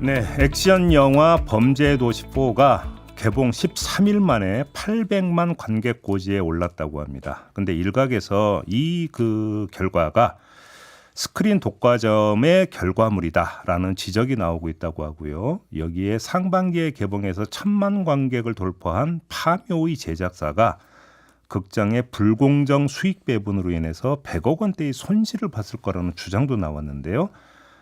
네, 액션 영화 범죄도시 4가 개봉 13일 만에 800만 관객고지에 올랐다고 합니다. 근데 일각에서 이 결과가 스크린 독과점의 결과물이다라는 지적이 나오고 있다고 하고요. 여기에 상반기에 개봉해서 1,000만 관객을 돌파한 파묘의 제작사가 극장의 불공정 수익 배분으로 인해서 100억 원대의 손실을 봤을 거라는 주장도 나왔는데요.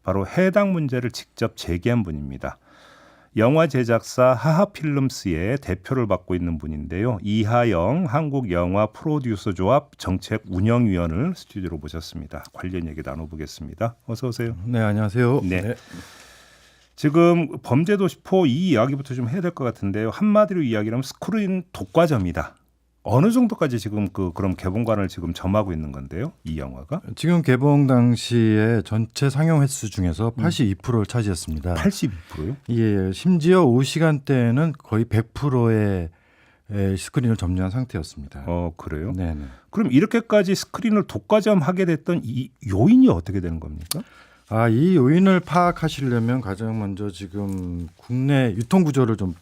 바로 해당 문제를 직접 제기한 분입니다. 영화 제작사 하하필름스의 대표를 맡고 있는 분인데요. 이하영 한국영화 프로듀서 조합 정책운영위원을 스튜디오로 모셨습니다. 관련 얘기 나눠보겠습니다. 어서 오세요. 네, 안녕하세요. 네. 지금 범죄도시 4 이 이야기부터 좀 해야 될 것 같은데요. 한마디로 이야기하면 스크린 독과점이다. 어느 정도까지 지금 그럼 개봉관을 지금 점하고 있는 건데요, 이 영화가? 지금 개봉 당시에 전체 상영 횟수 중에서 82%를 차지했습니다. 82%요? 예, 심지어 오후 시간대에는 거의 100%의 스크린을 점유한 상태였습니다. 그래요? 네. 그럼 이렇게까지 스크린을 독과점하게 됐던 이 요인이 어떻게 되는 겁니까? 이 요인을 파악하시려면 가장 먼저 지금 국내 유통 구조를 좀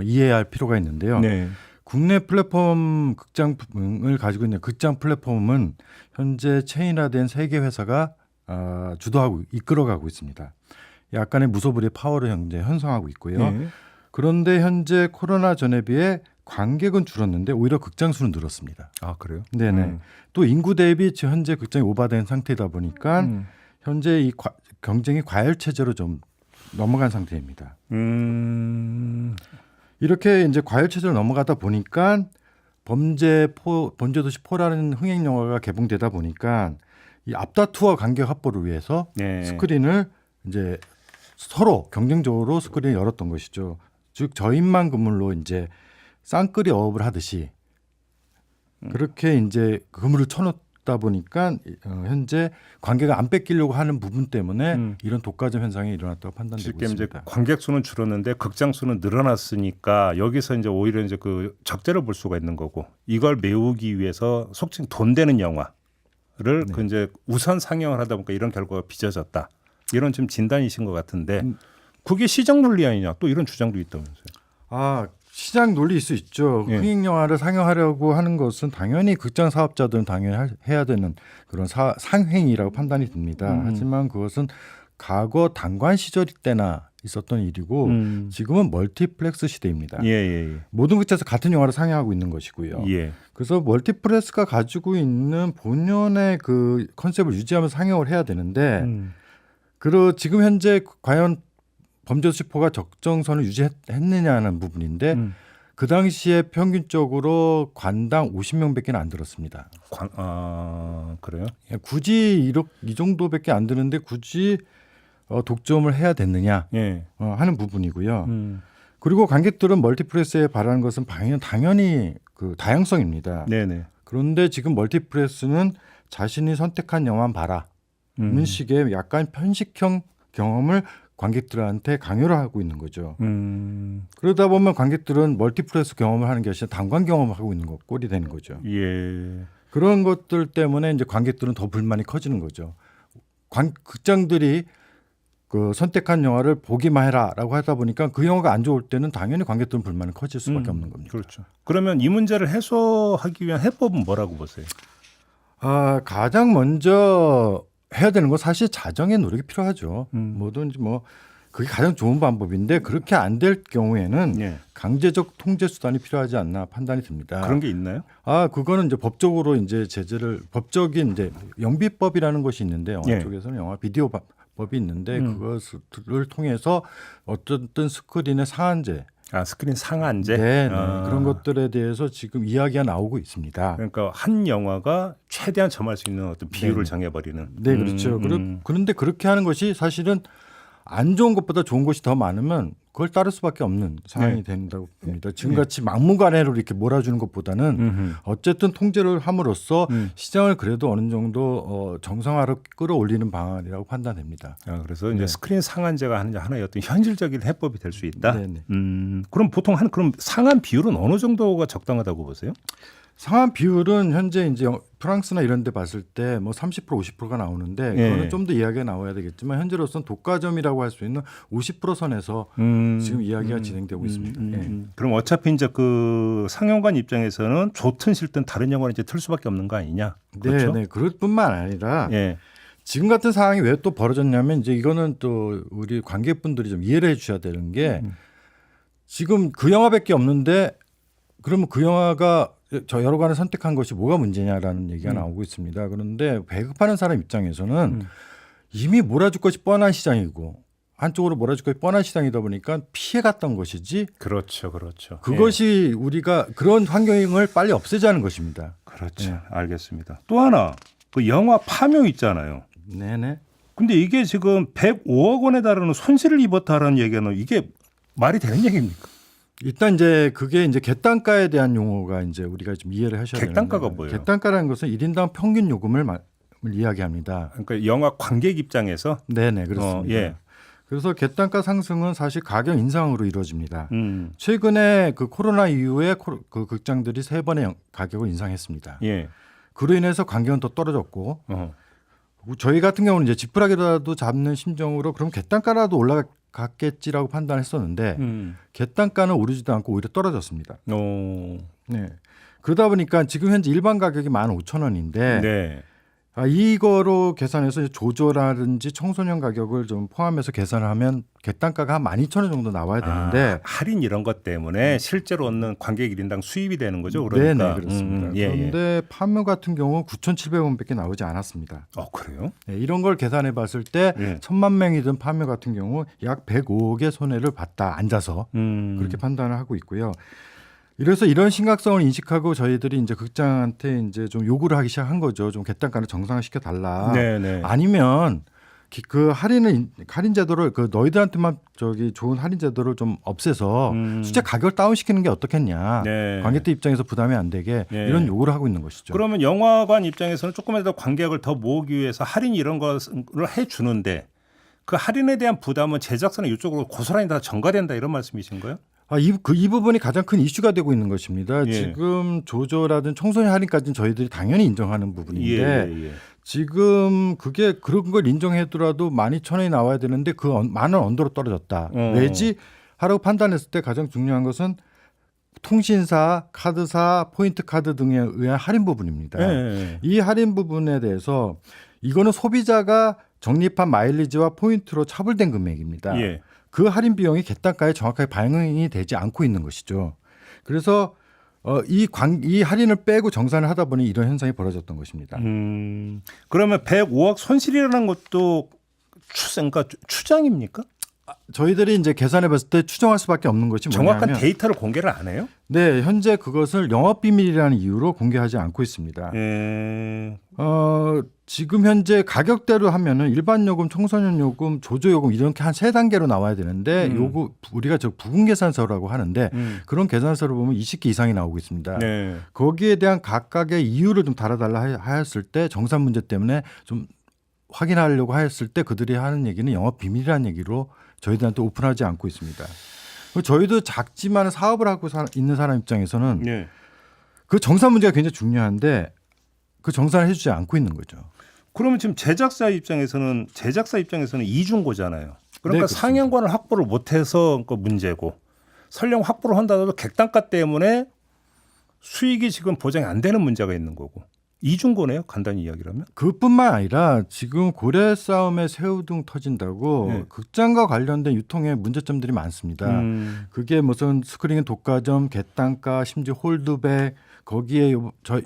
이해해야 할 필요가 있는데요. 네. 국내 플랫폼 극장을 가지고 있는 극장 플랫폼은 현재 체인화된 3개 회사가 주도하고 이끌어가고 있습니다. 약간의 무소불위의 파워를 현재 형성하고 있고요. 네. 그런데 현재 코로나 전에 비해 관객은 줄었는데 오히려 극장 수는 늘었습니다. 아, 그래요? 네네. 또 인구 대비 현재 극장이 오버된 상태이다 보니까 현재 이 경쟁이 과열 체제로 좀 넘어간 상태입니다. 이렇게 이제 과열 체제로 넘어가다 보니까 범죄도시 4라는 흥행 영화가 개봉되다 보니까 이 앞다투어 관객 확보를 위해서 네. 스크린을 이제 서로 경쟁적으로 스크린을 열었던 것이죠. 즉 저인만 그물로 이제 쌍끌이 어업을 하듯이 그렇게 이제 그물을 쳐놓다 보니까 현재 관객을 안 뺏기려고 하는 부분 때문에 이런 독과점 현상이 일어났다고 판단되고 지금 있습니다. 이제 관객 수는 줄었는데 극장 수는 늘어났으니까 여기서 이제 오히려 이제 적재를 볼 수가 있는 거고 이걸 메우기 위해서 속칭 돈 되는 영화를 이제 우선 상영을 하다 보니까 이런 결과가 빚어졌다. 이런 좀 진단이신 것 같은데 그게 시장 논리 아니냐 또 이런 주장도 있다면서요. 시장 논리일 수 있죠. 예. 흥행 영화를 상영하려고 하는 것은 당연히 극장 사업자들은 당연히 해야 되는 그런 상행이라고 판단이 듭니다. 하지만 그것은 과거 단관 시절 때나 있었던 일이고 지금은 멀티플렉스 시대입니다. 예. 모든 극장에서 같은 영화를 상영하고 있는 것이고요. 예. 그래서 멀티플렉스가 가지고 있는 본연의 그 컨셉을 유지하면서 상영을 해야 되는데 지금 현재 과연 범죄도시 4가 적정선을 유지했느냐는 부분인데 그 당시에 평균적으로 관당 50명밖에 안 들었습니다. 그래요? 굳이 이 정도밖에 안 드는데 굳이 독점을 해야 됐느냐 예. 하는 부분이고요. 그리고 관객들은 멀티플렉스에 바라는 것은 당연히 그 다양성입니다. 네네. 그런데 지금 멀티플렉스는 자신이 선택한 영화만 봐라. 이런 식의 약간 편식형 경험을 관객들한테 강요를 하고 있는 거죠. 그러다 보면 관객들은 멀티플렉스 경험을 하는 게 아니라 단관 경험을 하고 있는 꼴이 되는 거죠. 예. 그런 것들 때문에 이제 관객들은 더 불만이 커지는 거죠. 극장들이 그 선택한 영화를 보기만 해라라고 하다 보니까 그 영화가 안 좋을 때는 당연히 관객들은 불만이 커질 수밖에 없는 겁니다. 그렇죠. 그러면 이 문제를 해소하기 위한 해법은 뭐라고 보세요? 가장 먼저 해야 되는 건 사실 자정의 노력이 필요하죠. 뭐든지 그게 가장 좋은 방법인데 그렇게 안 될 경우에는 예. 강제적 통제 수단이 필요하지 않나 판단이 듭니다. 그런 게 있나요? 그거는 이제 법적으로 이제 법적인 이제 영비법이라는 것이 있는데 영화 예. 쪽에서는 영화 비디오 법이 있는데 그것을 통해서 어쨌든 스크린의 상한제, 스크린 상한제? 네, 그런 것들에 대해서 지금 이야기가 나오고 있습니다. 그러니까 한 영화가 최대한 점할 수 있는 어떤 비율을 정해버리는. 네, 그렇죠. 그런데 그렇게 하는 것이 사실은 안 좋은 것보다 좋은 것이 더 많으면 그걸 따를 수밖에 없는 상황이 된다고 봅니다. 지금같이 막무가내로 이렇게 몰아주는 것보다는 어쨌든 통제를 함으로써 시장을 그래도 어느 정도 정상화로 끌어올리는 방안이라고 판단됩니다. 그래서 이제 스크린 상한제가 하나의 어떤 현실적인 해법이 될 수 있다. 네네. 그럼 보통 그럼 상한 비율은 어느 정도가 적당하다고 보세요? 상환 비율은 현재 이제 프랑스나 이런 데 봤을 때 뭐 30% 50%가 나오는데 그거는 예. 좀 더 이야기가 나와야 되겠지만 현재로서는 독과점이라고 할 수 있는 50% 선에서 지금 이야기가 진행되고 있습니다. 예. 그럼 어차피 이제 그 상영관 입장에서는 좋든 싫든 다른 영화를 이제 틀 수밖에 없는 거 아니냐? 그렇죠? 네, 그럴 뿐만 아니라 예. 지금 같은 상황이 왜 또 벌어졌냐면 이제 이거는 또 우리 관객분들이 좀 이해를 해 주셔야 되는 게 지금 그 영화밖에 없는데 그러면 그 영화가 저 여러 관을 선택한 것이 뭐가 문제냐라는 얘기가 나오고 있습니다. 그런데 배급하는 사람 입장에서는 이미 몰아줄 것이 뻔한 시장이고 한쪽으로 몰아줄 것이 뻔한 시장이다 보니까 피해갔던 것이지 그렇죠, 그렇죠. 그것이 우리가 그런 환경을 빨리 없애자는 것입니다. 그렇죠. 예. 알겠습니다. 또 하나 그 영화 파묘 있잖아요. 네네. 근데 이게 지금 105억 원에 달하는 손실을 입었다라는 얘기는 이게 말이 되는 얘기입니까? 일단 이제 그게 이제 객단가에 대한 용어가 이제 우리가 좀 이해를 하셔야 되는데 객단가가 뭐예요? 객단가라는 것은 1인당 평균 요금을 이야기합니다. 그러니까 영화 관객 입장에서 네네 그렇습니다. 예. 그래서 객단가 상승은 사실 가격 인상으로 이루어집니다. 음. 최근에 그 코로나 이후에 그 극장들이 3번의 가격을 인상했습니다. 예. 그로 인해서 관객은 더 떨어졌고 어. 저희 같은 경우는 이제 지푸라기라도 잡는 심정으로 그럼 객단가라도 올라갔겠지라고 판단했었는데 객단가는 오르지도 않고 오히려 떨어졌습니다. 오. 네. 그러다 보니까 지금 현재 일반 가격이 15,000원인데 네. 이거로 계산해서 조조라든지 청소년 가격을 좀 포함해서 계산을 하면 객단가가 한 12,000원 정도 나와야 되는데 할인 이런 것 때문에 실제로 얻는 관객 1인당 수입이 되는 거죠. 그러니까. 네네 그렇습니다. 예, 그런데 파묘 같은 경우는 9,700원밖에 나오지 않았습니다. 그래요? 네, 이런 걸 계산해 봤을 때 예. 1,000만 명이 든 파묘 같은 경우 약 105억의 손해를 봤다. 앉아서 그렇게 판단을 하고 있고요. 이래서 이런 심각성을 인식하고 저희들이 이제 극장한테 이제 좀 요구를 하기 시작한 거죠. 좀 객단가를 정상화시켜 달라. 네네. 아니면 그 할인 제도를 그 너희들한테만 저기 좋은 할인 제도를 좀 없애서 수제 가격을 다운시키는 게 어떻겠냐. 네. 관객들 입장에서 부담이 안 되게 네. 이런 요구를 하고 있는 것이죠. 그러면 영화관 입장에서는 조금이라도 관객을 더 모으기 위해서 할인 이런 것을 해주는데 그 할인에 대한 부담은 제작사는 이쪽으로 고스란히 다 전가된다 이런 말씀이신 거예요? 이 부분이 가장 큰 이슈가 되고 있는 것입니다. 예. 지금 조조라든 청소년 할인까지는 저희들이 당연히 인정하는 부분인데 예. 지금 그게 그런 걸 인정하더라도 12,000원이 나와야 되는데 그 만원 언더로 떨어졌다. 왜지? 하라고 판단했을 때 가장 중요한 것은 통신사, 카드사, 포인트 카드 등에 의한 할인 부분입니다. 예. 이 할인 부분에 대해서 이거는 소비자가 적립한 마일리지와 포인트로 차불된 금액입니다. 예. 그 할인 비용이 객단가에 정확하게 반영이 되지 않고 있는 것이죠. 그래서 이 할인을 빼고 정산을 하다 보니 이런 현상이 벌어졌던 것입니다. 그러면 105억 손실이라는 것도 그러니까 추정입니까? 저희들이 이제 계산해 봤을 때 추정할 수밖에 없는 것이 뭐냐면 정확한 데이터를 공개를 안 해요? 네, 현재 그것을 영업 비밀이라는 이유로 공개하지 않고 있습니다. 지금 현재 가격대로 하면은 일반 요금, 청소년 요금, 조조 요금 이렇게 한 3단계로 나와야 되는데 요거 우리가 저 부분 계산서라고 하는데 그런 계산서를 보면 20개 이상이 나오고 있습니다. 네. 거기에 대한 각각의 이유를 좀 달아달라 하였을 때 정산 문제 때문에 좀 확인하려고 하였을 때 그들이 하는 얘기는 영업 비밀이라는 얘기로 저희들한테 오픈하지 않고 있습니다. 저희도 작지만 사업을 하고 있는 사람 입장에서는 네. 그 정산 문제가 굉장히 중요한데 그 정산을 해주지 않고 있는 거죠. 그러면 지금 제작사 입장에서는 이중고잖아요. 그러니까 네, 상영관을 확보를 못해서 그 문제고 설령 확보를 한다도 객단가 때문에 수익이 지금 보장이 안 되는 문제가 있는 거고 이중고네요. 간단히 이야기하면. 그뿐만 아니라 지금 고래 싸움에 새우등 터진다고 네. 극장과 관련된 유통에 문제점들이 많습니다. 그게 무슨 스크린 독과점, 객단가, 심지어 홀드백 거기에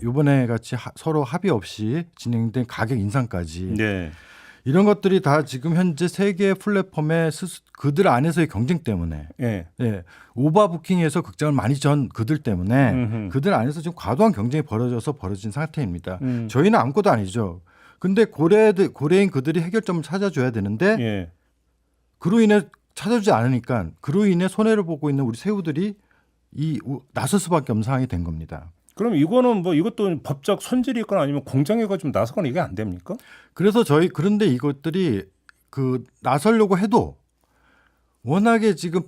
요번에 같이 서로 합의 없이 진행된 가격 인상까지 네. 이런 것들이 다 지금 현재 세계 플랫폼의 그들 안에서의 경쟁 때문에 네. 오버부킹에서 극장을 많이 전 그들 때문에 그들 안에서 지금 과도한 경쟁이 벌어진 상태입니다. 저희는 아무것도 아니죠. 근데 고래인 그들이 해결점을 찾아줘야 되는데 예. 그로 인해 찾아주지 않으니까 그로 인해 손해를 보고 있는 우리 새우들이 나설 수밖에 없는 상황이 된 겁니다. 그럼 이거는 뭐 이것도 법적 손질이 있거나 아니면 공정위가 좀 나서거나 이게 안 됩니까? 그래서 그런데 이것들이 나서려고 해도 워낙에 지금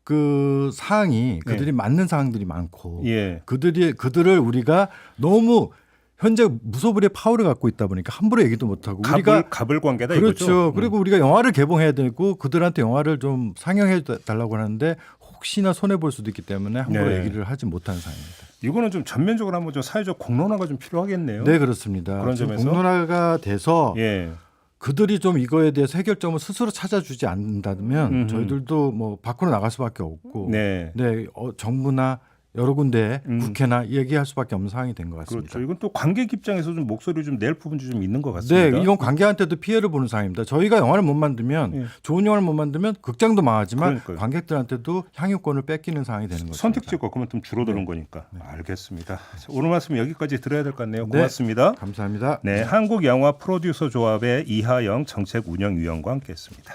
그 사항이 그들이 맞는 사항들이 많고 예. 그들을 우리가 너무 현재 무소불위의 파워를 갖고 있다 보니까 함부로 얘기도 못하고 우리가 갑을 관계다 그렇죠. 이거죠. 그리고 우리가 영화를 개봉해야 되고 그들한테 영화를 좀 상영해 달라고 하는데 혹시나 손해 볼 수도 있기 때문에 함부로 네. 얘기를 하지 못하는 상황입니다. 이거는 좀 전면적으로 한번 좀 사회적 공론화가 좀 필요하겠네요. 네, 그렇습니다. 그런 좀 점에서 공론화가 돼서 예. 그들이 좀 이거에 대해서 해결점을 스스로 찾아주지 않는다면 저희들도 뭐 밖으로 나갈 수밖에 없고 네. 정부나 여러 군데 국회나 얘기할 수밖에 없는 상황이 된 것 같습니다. 그렇죠. 이건 또 관객 입장에서 좀 목소리를 좀 낼 부분도 좀 있는 것 같습니다. 네, 이건 관객한테도 피해를 보는 상황입니다. 저희가 영화를 못 만들면 예. 좋은 영화를 못 만들면 극장도 망하지만 그러니까요. 관객들한테도 향유권을 뺏기는 상황이 되는 거죠. 선택지가 그만큼 줄어드는 거니까. 알겠습니다. 자, 오늘 말씀 여기까지 들어야 될 것 같네요. 고맙습니다. 감사합니다. 네, 한국영화 프로듀서 조합의 이하영 정책운영위원과 함께했습니다.